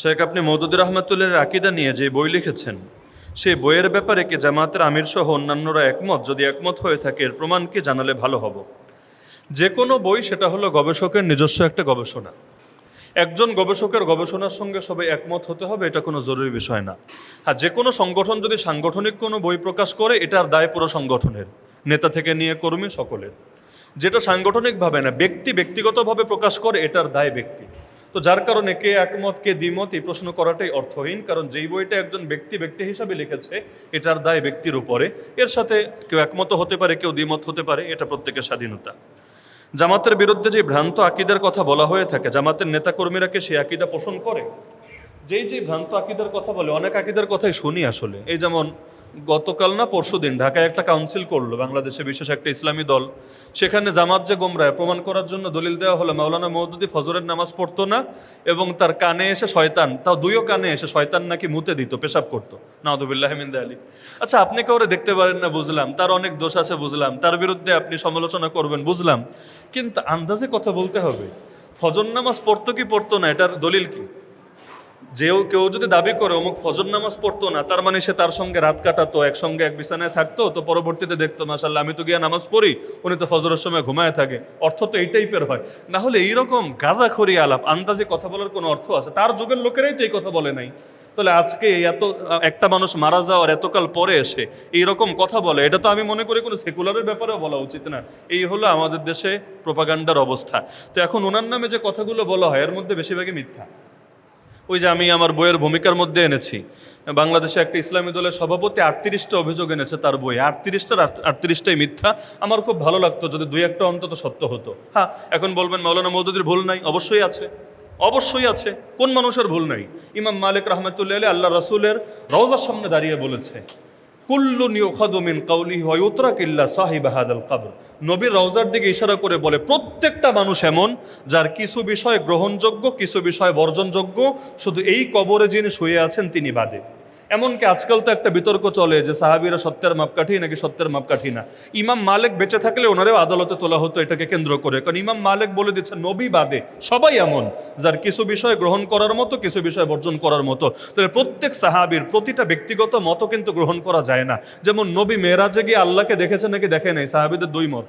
শেখ আপনি মওদুদী রহমাতুল্লাহর আকীদা নিয়ে যে বই লিখেছেন, সেই বইয়ের ব্যাপারে কি জামায়াতের আমির সহ অন্যান্যরা একমত? যদি একমত হয়ে থাকে এর প্রমাণ কি জানালে ভালো হব। যে কোনো বই সেটা হলো গবেষকের নিজস্ব একটা গবেষণা। একজন গবেষকের গবেষণার সঙ্গে সবাই একমত হতে হবে, এটা কোনো জরুরি বিষয় না। হ্যাঁ, যে কোনো সংগঠন যদি সাংগঠনিক কোনো বই প্রকাশ করে, এটার দায় পুরো সংগঠনের, নেতা থেকে নিয়ে কর্মী সকলের। যেটা সাংগঠনিকভাবে না, ব্যক্তিগতভাবে প্রকাশ করে, এটার দায় ব্যক্তি। তো যার কারণে কে একমত কে দ্বিমত এই প্রশ্ন করাটাই অর্থহীন, কারণ যেই বইটা একজন ব্যক্তি হিসাবে লিখেছে, এটার দায় ব্যক্তির উপরে। এর সাথে কেউ একমত হতে পারে, কেউ দ্বিমত হতে পারে, এটা প্রত্যেকের স্বাধীনতা। জামাতের বিরুদ্ধে যে ভ্রান্ত আকীদার কথা বলা হয়ে থাকে, জামাতের নেতাকর্মীরা কি সেই আকীদা পোষণ করে? যেই ভ্রান্ত আকীদার কথা বলে, অনেক আকীদার কথাই শুনি আসলে। এই যেমন গতকাল না পরশুদিন ঢাকায় একটা কাউন্সিল করলো বাংলাদেশে বিশেষ একটা ইসলামী দল। সেখানে জামাত যে গোমরাহ প্রমাণ করার জন্য দলিল দেওয়া হলো মাওলানা মওদুদী ফজরের নামাজ পড়তো না, এবং তার কানে এসে শয়তান, তাও দুইও কানে এসে শয়তান নাকি মুতে দিত, পেশাব করতো। নাউযুবিল্লাহি মিন যালিক। আচ্ছা, আপনি কাউরে দেখতে পারেন না বুঝলাম, তার অনেক দোষ আছে বুঝলাম, তার বিরুদ্ধে আপনি সমালোচনা করবেন বুঝলাম, কিন্তু আন্দাজে কথা বলতে হবে। ফজর নামাজ পড়তো কি পড়তো না, এটার দলিল কি? কেউ যদি দাবি করে অমুক ফজর নামাজ পড়তো না, তার মানে সে তার সঙ্গে রাত কাটাতো, একসঙ্গে এক বিছানায় থাকতো, তো পরবর্তীতে দেখতো মাশাআল্লাহ আমি তো গিয়ে নামাজ পড়ি, উনি তো ফজরের সময় ঘুমায় থাকে। অর্থ তো এই টাইপের হয়। না হলে এইরকম গাঁজাখড়ি আলাপ, আন্দাজে কথা বলার কোনো অর্থ আছে? তার যুগের লোকেরাই তো এই কথা বলে নাই। তাহলে আজকে এত একটা মানুষ মারা যাওয়ার এতকাল পরে এসে এইরকম কথা বলে, এটা তো আমি মনে করি কোনো সেকুলারের ব্যাপারেও বলা উচিত না। এই হলো আমাদের দেশে প্রোপাগান্ডার অবস্থা। তো এখন ওনার নামে যে কথাগুলো বলা হয়, এর মধ্যে বেশিরভাগই মিথ্যা। ওই যে আমি আমার বইয়ের ভূমিকার মধ্যে এনেছি, বাংলাদেশে একটা ইসলামী দলের সভাপতি 38টা অভিযোগ এনেছে তার বই, 38টাই মিথ্যা। আমার খুব ভালো লাগতো যদি দুই একটা অন্তত সত্য হতো। হ্যাঁ, এখন বলবেন মাওলানা মওদুদীর ভুল নাই, অবশ্যই আছে, অবশ্যই আছে। কোন মানুষের ভুল নাই? ইমাম মালিক রাহমাতুল্লাহ আলাইহি আল্লাহ রাসূলের রওজার সামনে দাঁড়িয়ে বলেছে, কুল্লুন ইউখাযু মিন কাওলিহি ওয়া ইউতরাক ইল্লা সাহিব হাযাল কবর। নবীর রওজার দিকে ইশারা করে বলে প্রত্যেকটা মানুষ এমন যার কিছু বিষয় গ্রহণযোগ্য, কিছু বিষয় বর্জনযোগ্য, শুধু এই কবরে যিনি শুয়ে আছেন তিনি বাদে। এমনকি আজকাল তো একটা বিতর্ক চলে যে সাহাবীরা সত্যের মাপকাঠি নাকি সত্যের মাপকাঠি না। ইমাম মালিক বেঁচে থাকলে ওনারেও আদালতে তোলা হতো এটাকে কেন্দ্র করে, কারণ ইমাম মালিক বলে দিচ্ছে নবী বাদে সবাই এমন যার কিছু বিষয় গ্রহণ করার মতো, কিছু বিষয় বর্জন করার মতো। তাহলে প্রত্যেক সাহাবীর প্রতিটা ব্যক্তিগত মতো কিন্তু গ্রহণ করা যায় না। যেমন নবী মেরাজে গিয়ে আল্লাহকে দেখেছে নাকি দেখে নাই, সাহাবীদের দুই মত।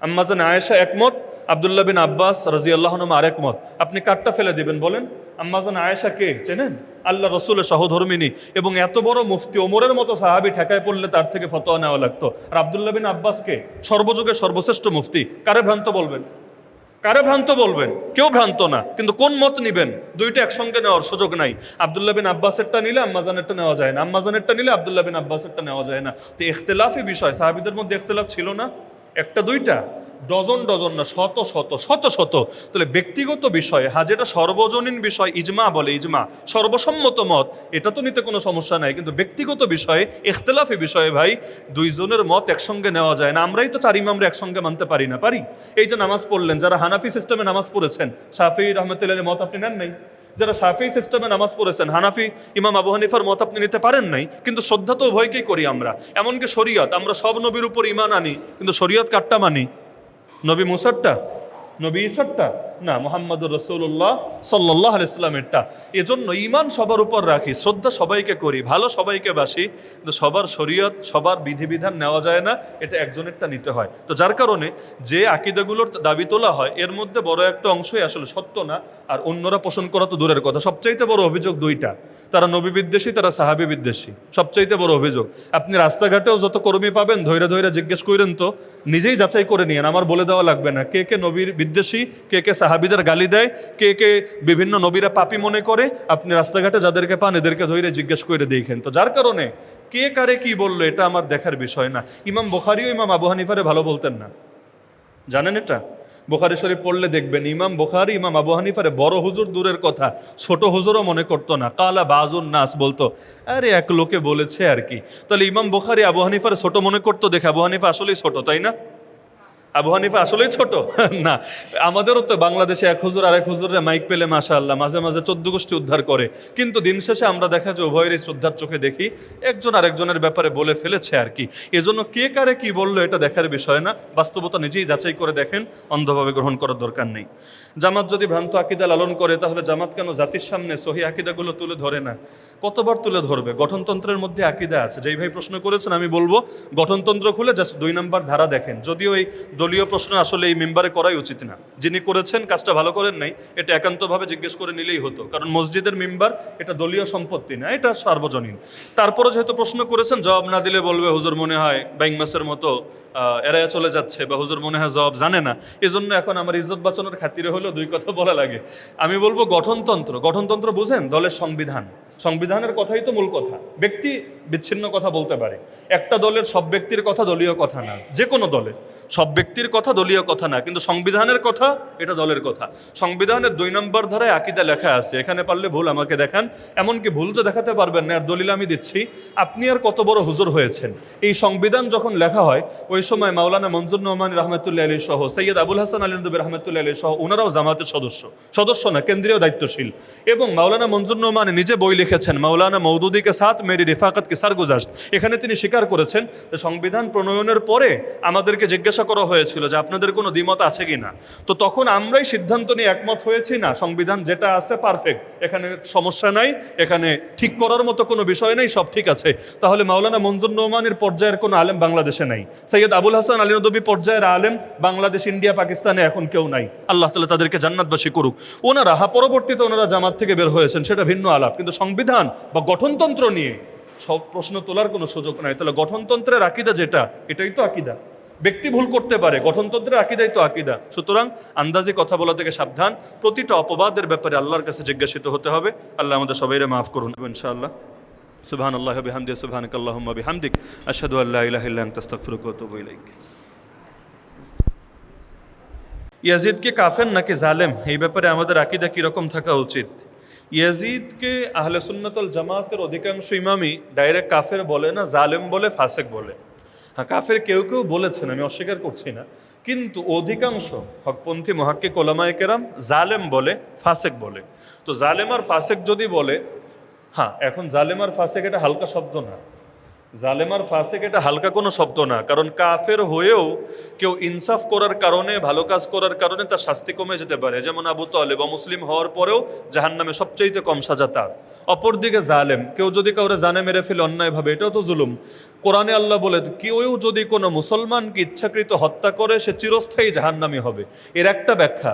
আম্মা জান আয়েশা একমত, আব্দুল্লাহ বিন আব্বাস রাদিয়াল্লাহু আনহু আরেক মত। আপনি কাটটা ফেলে দিবেন বলেন? আম্মা জান আয়েশা কে চেনেন? আল্লাহ রসুলের সহধর্মিনী, এবং এত বড় মুফতি ওমরের মতো সাহাবী ঠেকায় পড়লে তার থেকে ফতোয়া নেওয়া লাগতো। আর আব্দুল্লাহ বিন আব্বাসকে সর্বযুগের সর্বশ্রেষ্ঠ মুফতি, কারে ভ্রান্ত বলবেন? কারে ভ্রান্ত বলবেন? কেউ ভ্রান্ত না, কিন্তু কোন মত নিবেন? দুইটা একসঙ্গে নেওয়ার সুযোগ নাই। আব্দুল্লাহ বিন আব্বাসেরটা নিলে আম্মাজানেরটা নেওয়া যায় না, আম্মাজানেরটা নিলে আব্দুল্লাহ বিন আব্বাসেরটা নেওয়া যায় না। তো ইখতিলাফি বিষয়, সাহাবীদের মধ্যে ইখতিলাফ ছিল না, একটা দুইটা, ডজন ডজন না, শত শত শত শত। তাহলে ব্যক্তিগত বিষয়ে, হ্যাঁ, যেটা সর্বজনীন বিষয়, ইজমা বলে, ইজমা সর্বসম্মত মত, এটা তো নিতে কোনো সমস্যা নাই। কিন্তু ব্যক্তিগত বিষয়ে, ইখতিলাফি বিষয়ে ভাই দুইজনের মত একসঙ্গে নেওয়া যায় না। আমরাই তো চার ইমামরা একসঙ্গে মানতে পারি না, পারি? এই যে নামাজ পড়লেন, যারা হানাফি সিস্টেমে নামাজ পড়েছেন, শাফিঈ রাহমাতুল্লাহির মত আপনি নেন নাই। যারা শাফিঈ সিস্টেমে নামাজ পড়েছেন, হানাফি ইমাম আবু হানিফার মত আপনি নিতে পারেন নাই। কিন্তু শ্রদ্ধা তো উভয়কেই করি আমরা। এমনকি শরীয়ত, আমরা সব নবীর উপর ঈমান আনি, কিন্তু শরীয়ত কাটটা মানি? নবী মুসারটা, নবী ঈসারটা না, মুহাম্মদুর রাসূলুল্লাহ সাল্লাল্লাহু আলাইহি ওয়াসাল্লামেরটা। এজন্য ঈমান সবার উপর রাখি, শ্রদ্ধা সবাইকে করি, ভালো সবাইকে বাসি, কিন্তু সবার শরীয়ত, সবার বিধিবিধান নেওয়া যায় না, এটা একজনেরটা নিতে হয়। তো যার কারণে যে আকীদাগুলোর দাবি তোলা হয়, এর মধ্যে বড় একটা অংশই আসলে সত্য না, আর অন্যরা পোষণ করা তো দূরের কথা। সবচাইতে বড় অভিযোগ দুইটা, তারা নবী বিদ্বেষী, তারা সাহাবী বিদ্বেষী, সবচাইতে বড় অভিযোগ। আপনি রাস্তাঘাটেও যত কর্মী পাবেন, ধৈর্য ধৈর্য জিজ্ঞেস করেন তো, নিজেই যাচাই করে নিয়েন, আমার বলে দেওয়া লাগবে না কে কে নবীর বিদ্বেষী, কে কে সাহাবীদের গালি দেয়, কে কে বিভিন্ন নবীরা পাপী মনে করে। আপনি রাস্তাঘাটে যাদেরকে পান এদেরকে ধৈর্য জিজ্ঞেস করে দেখেন। তো যার কারণে কে কারে কি বললো এটা আমার দেখার বিষয় না। ইমাম বুখারীও ইমাম আবু হানিফারে ভালো বলতেন না, জানেন এটা? বুখারী শরীফ পড়লে দেখবেন ইমাম বুখারী ইমাম আবু হানিফারে বড় হুজুর দূরের কথা, ছোট হুজুরও মনে করতো না। কালা বাজুন নাস বলতো, আরে এক লোকে বলেছে আর কি। তাহলে ইমাম বুখারী আবু হানিফারে ছোট মনে করতো দেখে আবু হানিফা আসলেই ছোট, তাই না? আবু হানিফা আসলেই ছোট? না, আমাদেরও তো বাংলাদেশে এক হুজুর আরেক হুজুরের মাইক পেলে মাশাআল্লাহ মাঝে মাঝে 14 গোষ্ঠী উদ্ধার করে, কিন্তু দিন শেষে আমরা দেখা যায় উভয়েরই শ্রদ্ধার চোখে দেখি একজন আরেকজনের ব্যাপারে বলে ফেলেছে আর কি। এজন্য কে কারে কি বললো এটা দেখার বিষয় না, বাস্তবতা নিজেই যাচাই করে দেখেন, অন্ধভাবে গ্রহণ করার দরকার নেই। জামাত যদি ভ্রান্ত আকিদা লালন করে তাহলে জামাত কেন জাতির সামনে সহি আকিদাগুলো তুলে ধরে না? কতবার তুলে ধরবে? গঠনতন্ত্রের মধ্যে আকিদা আছে। যেই ভাই প্রশ্ন করেছেন আমি বলবো গঠনতন্ত্র খুলে জাস্ট 2 নম্বর ধারা দেখেন, যদিও এই দলীয় প্রশ্ন আসলে এই মেম্বারে করাই উচিত না। যিনি করেছেন কাজটা ভালো করেন নাই, এটা একান্তভাবে জিজ্ঞেস করে নিলেই হতো, কারণ মসজিদের মেম্বার এটা দলীয় সম্পত্তি না, এটা সার্বজনীন। তারপরে যেহেতু প্রশ্ন করেছেন জবাব না দিলে বলবে হুজুর মনে হয় ব্যাং মাসের মতো এড়াইয়া চলে যাচ্ছে, বা হুজুর মনে হয় জবাব জানে না। এজন্য এখন আমার ইজ্জত বাঁচানোর খাতিরে হলেও 2 কথা বলা লাগে। আমি বলবো গঠনতন্ত্র বুঝেন, দলের সংবিধান, সংবিধানের কথাই তো মূল কথা। ব্যক্তি বিচ্ছিন্ন কথা বলতে পারে, একটা দলের সব ব্যক্তির কথা দলীয় কথা না, যে কোনো দলে সব ব্যক্তির কথা দলীয় কথা না, কিন্তু সংবিধানের কথা এটা দলের কথা। সংবিধানের 2 নম্বর ধারায় আকিদা লেখা আছে, এখানে পারলে ভুল আমাকে দেখান, এমনকি ভুল যে দেখাতে পারবেন না আর দলিল আমি দিচ্ছি। আপনি আর কত বড় হুজুর হয়েছেন, এই সংবিধান যখন লেখা হয় ওই সময় মাওলানা মঞ্জুর নোমান রহমতুল্লাহ আলী সহ সৈয়দ আবুল হাসান আলী নদী রহমতুল্লাহ আলী সহ ওনারাও জামাতের সদস্য না, কেন্দ্রীয় দায়িত্বশীল। এবং মাওলানা মঞ্জুর নোমান নিজে বই লিখেছেন মাওলানা মৌদুদিকে সাথ মেরি রিফাকত কে সারগুজাশত, এখানে তিনি স্বীকার করেছেন যে সংবিধান প্রণয়নের পরে আমাদেরকে জিজ্ঞাসা করা হয়েছিল যে আপনাদের কোনো দ্বিমত আছে কি না। তো তখন আমরাই সিদ্ধান্ত নিয়ে একমত হয়েছি না, সংবিধান যেটা আছে পারফেক্ট, এখানে সমস্যা নাই, এখানে ঠিক করার মতো কোনো বিষয় নেই, সব ঠিক আছে। তাহলে মাওলানা মঞ্জুর নোমানের পর্যায়ের কোনো আলেম বাংলাদেশে নাই, সৈয়দ আবুল হাসান আলী নদী পর্যায়ের আলেম বাংলাদেশ, ইন্ডিয়া, পাকিস্তানে এখন কেউ নাই। আল্লাহ তাআলা তাদেরকে জান্নাতবাসী করুক। ওনারা পরবর্তীতে ওনারা জামাত থেকে বের হয়েছেন, সেটা ভিন্ন আলাপ, কিন্তু সংবিধান বা গঠনতন্ত্র নিয়ে সব প্রশ্ন তোলার কোনো সুযোগ নাই। তাহলে গঠনতন্ত্রের আকিদা যেটা, এটাই তো আকিদা। ব্যক্তি ভুল করতে পারে, গঠনতন্ত্রের আকিদাই তো আকিদা। সুতরাং আন্দাজে কথা বলা থেকে সাবধান, প্রতিটা অপবাদের ব্যাপারে আল্লাহর কাছে জিজ্ঞাসিত হতে হবে। আল্লাহ আমাদের সবাইরে মাফ করুন ইনশাআল্লাহ। সুবহানাল্লাহি ওয়া বিহামদিহি সুবহানাকাল্লাহুম্মা বিহামদিক আশহাদু আল্লা ইলাহা ইল্লা আনতা আস্তাগফিরুকা ওয়া আতুবু ইলাইক। ইয়াজিদকে কাফের নাকি জালেম, এই ব্যাপারে আমাদের আকিদা কীরকম থাকা উচিত? ইয়াজিদকে আহলে সুন্নাত ওয়াল জামাতের অধিকাংশ ইমামই ডাইরেক্ট কাফের বলে না, জালেম বলে, ফাসেক বলে। হ্যাঁ, কাফের কেউ কেউ বলেছেন, আমি অস্বীকার করছি না, কিন্তু অধিকাংশ হকপন্থী মুহাক্কিক ওলামায়ে কেরাম জালেম বলে, ফাসেক বলে। তো জালেম আর ফাসেক যদি বলে, হ্যাঁ, এখন জালেম আর ফাসেক এটা হালকা শব্দ না, জালেম আর ফাসেক এটা হালকা কোনো শব্দ না, কারণ কাফের হয়েও কেউ ইনসাফ করার কারণে, ভালো কাজ করার কারণে তার শাস্তি কমে যেতে পারে, যেমন আবু তালেব মুসলিম হওয়ার পরেও জাহান্নামে সবচাইতে কম সাজা তার। অপরদিকে জালেম, কেউ যদি কাউরে জানে মেরে ফেলে অন্যায়ভাবে, এটাও তো জুলুম। কোরআনে আল্লাহ বলে কেউ যদি কোনো মুসলমানকে ইচ্ছাকৃত হত্যা করে সে চিরস্থায়ী জাহান্নামী হবে। এর একটা ব্যাখ্যা,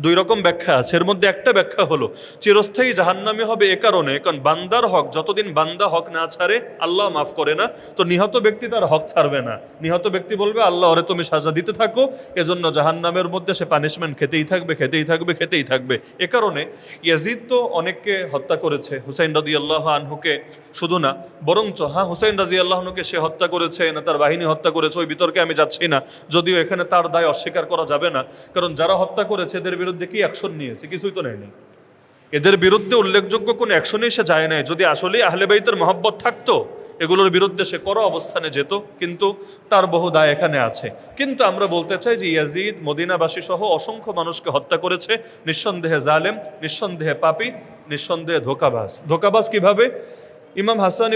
2 রকম ব্যাখ্যা আছে, এর মধ্যে একটা ব্যাখ্যা হলো চিরস্থায়ী জাহান্নামী হবে এ কারণে, কারণ বান্দার হক, যতদিন বান্দা হক না ছাড়ে আল্লাহ মাফ করে না, তো নিহত ব্যক্তি তার হক ছাড়বে না। নিহত ব্যক্তি বলবে আল্লাহ ওরে তুমি সাজা দিতে থাকো, এজন্য জাহান্নামের মধ্যে সে পানিশমেন্ট খেতেই থাকবে। এ কারণে ইয়াজিদ তো অনেককে হত্যা করেছে, হুসাইন রাদিয়াল্লাহু আনহুকে শুধু না, বরঞ্চ হুসাইন রাদিয়াল্লাহু আনহুকে সে হত্যা করেছে না তার বাহিনী হত্যা করেছে, ওই বিতর্কে আমি যাচ্ছি না, যদিও এখানে তার দায় অস্বীকার করা যাবে না, কারণ যারা হত্যা করেছে এদের বিরুদ্ধে কি অ্যাকশন নিয়েছে? কিছুই তো নেয়নি। এদের বিরুদ্ধে উল্লেখযোগ্য কোনো অ্যাকশনই সে যায় নাই। যদি আসলেই আহলে বাইতের মহব্বত থাকতো এগুলোর বিরুদ্ধে সে কড়া অবস্থানে যেত, কিন্তু তার বহু দায় এখানে আছে। কিন্তু আমরা বলতে চাই যে ইয়াজিদ মদিনাবাসী সহ অসংখ্য মানুষকে হত্যা করেছে, নিঃসন্দেহে জালেম, নিঃসন্দেহে পাপী, নিঃসন্দেহে ধোকাবাজ। কিভাবে? ইমাম হাসান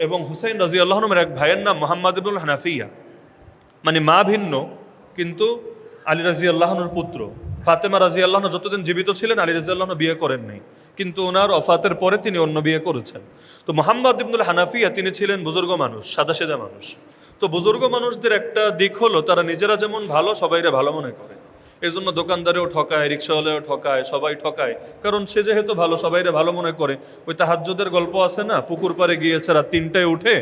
এবং হুসাইন রাদিয়াল্লাহু আনহুর এক ভাইয়ের নাম মুহাম্মদ ইবনুল হানাফিয়া, মানে মা ভিন্ন কিন্তু আলী রাদিয়াল্লাহু আনহুর পুত্র। ফাতেমা রাদিয়াল্লাহু আনহা যতদিন জীবিত ছিলেন আলী রাদিয়াল্লাহু আনহু বিয়ে করেন নাই, কিন্তু ওনার ওফাতের পরে তিনি অন্য বিয়ে করেছেন। তো মুহাম্মদ ইবনুল হানাফিয়া তিনি ছিলেন বুজুর্গ মানুষ, সাদাসিধা মানুষ। তো বুজুর্গ মানুষদের একটা দিক হলো তারা নিজেরা যেমন ভালো সবাইরে ভালো মনে করে, এই জন্য দোকানদারেও ঠকায়, রিক্সাওয়ালাও ঠকায়, সবাই ঠকায়, কারণ সে যেহেতু ভালো সবাইরে ভালো মনে করে। ওই তাহাজ্জুদের গল্প আছে না, পুকুর পাড়ে গিয়েছে রাত 3টায় উঠে,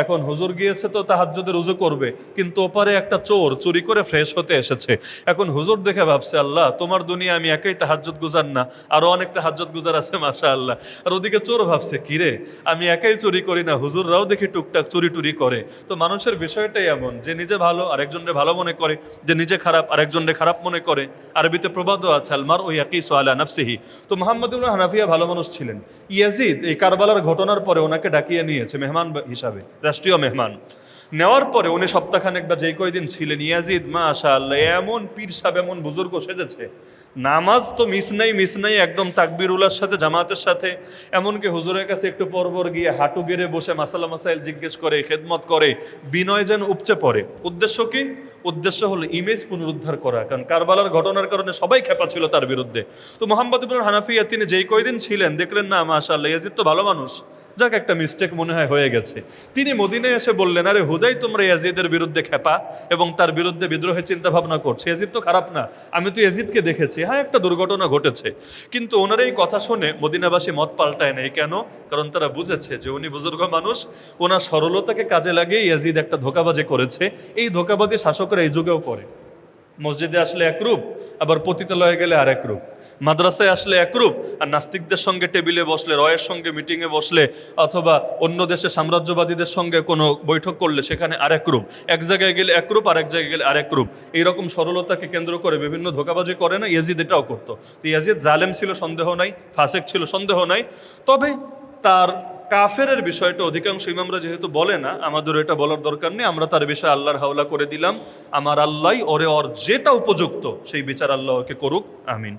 এখন হুজুর গিয়েছে তো তাহাজ্জুদের উজু করবে, কিন্তু ওপারে একটা চোর চুরি করে ফ্রেশ হতে এসেছে। এখন হুজুর দেখে ভাবছে আল্লাহ তোমার দুনিয়া আমি একাই তাহাজ্জুদ গুজার না, আরো অনেক তাহাজ্জুদ গুজার আছে মাশাআল্লাহ। আর ওদিকে চোর ভাবছে কিরে আমি একাই চুরি করি না, হুজুররাও দেখি টুকটাক চুরি টুরি করে। তো মানুষের বিষয়টাই এমন, যে নিজে ভালো আরেকজনরে ভালো মনে করে, যে নিজে খারাপ আরেকজনরে খারাপ মনে করে। আরবিতে প্রবাদও আছে আলমার ও ইয়াকিসু আলা নাফসিহি। তো মুহাম্মদ ইবনে হানাফিয়া ভালো মানুষ ছিলেন। ইয়াজিদ এই কারবালার ঘটনার পরে ওনাকে ডাকিয়ে নিয়েছে মেহমান হিসাবে, রাষ্ট্রীয় মেহমান। নেওয়ার পরে উনি সপ্তাহখানেক বা যেই কয়দিন ছিলেন, ইয়াজিদ মাশাআল্লাহ এমন পীর সাহেব, এমন বুজুর্গ সেজেছে, নামাজ তো মিস নাই, একদম তাকবীরুল্লাহর সাথে জামাতের সাথে, এমনকি হুজুরের কাছে একটু পরপর গিয়ে হাঁটু গেড়ে বসে মাসালা মাসাইল জিজ্ঞেস করে, খেদমত করে, বিনয় যেন উপচে পড়ে। উদ্দেশ্য কি? উদ্দেশ্য হলো ইমেজ পুনরুদ্ধার করা, কারণ কারবালার ঘটনার কারণে সবাই খেপা ছিল তার বিরুদ্ধে। তো মোহাম্মদ ইবনুল হানাফিয়া তিনি যেই কয়দিন ছিলেন, দেখলেন না মাশাআল্লাহ ইয়াজিদ তো ভালো মানুষ, যাক একটা মিস্টেক মনে হয় হয়ে গেছে। তিনি মদিনায় এসে বললেন, আরে হুদাই তোমরা ইয়াজিদের বিরুদ্ধে খেপা এবং তার বিরুদ্ধে বিদ্রোহের চিন্তা ভাবনা করছে, ইয়াজিদ তো খারাপ না, আমি তো ইয়াজিদকে দেখেছি, হ্যাঁ একটা দুর্ঘটনা ঘটেছে। কিন্তু ওনার এই কথা শুনে মদিনাবাসী মত পাল্টায় নেই। কেন? কারণ তারা বুঝেছে যে উনি বুজুর্গ মানুষ, ওনার সরলতাকে কাজে লাগিয়ে ইয়াজিদ একটা ধোঁকাবাজি করেছে। এই ধোঁকাবাজি শাসকরা এই যুগেও করে। মসজিদে আসলে একরূপ, আবার পতিতালয়ে গেলে আরেক রূপ। মাদ্রাসায় আসলে একরূপ, আর নাস্তিকদের সঙ্গে টেবিলে বসলে, রয়ের সঙ্গে মিটিংয়ে বসলে, অথবা অন্য দেশে সাম্রাজ্যবাদীদের সঙ্গে কোনো বৈঠক করলে সেখানে আরেক রূপ। এক জায়গায় গেলে একরূপ, আর এক জায়গায় গেলে আরেক রূপ। এইরকম সরলতাকে কেন্দ্র করে বিভিন্ন ধোঁকাবাজি করে না, ইয়াজিদ এটাও করতো। তো ইয়াজিদ জালেম ছিল সন্দেহ নাই, ফাসেক ছিল সন্দেহ নাই, তবে তার কাফেরের বিষয়টা অধিকাংশ ইমামরা যেহেতু বলে না, আমাদের এটা বলার দরকার নেই, আমরা তার বিষয়ে আল্লাহর হাওলা করে দিলাম। আমার আল্লাহ ওর যেটা উপযুক্ত সেই বিচার আল্লাহ ওকে করুক, আমিন।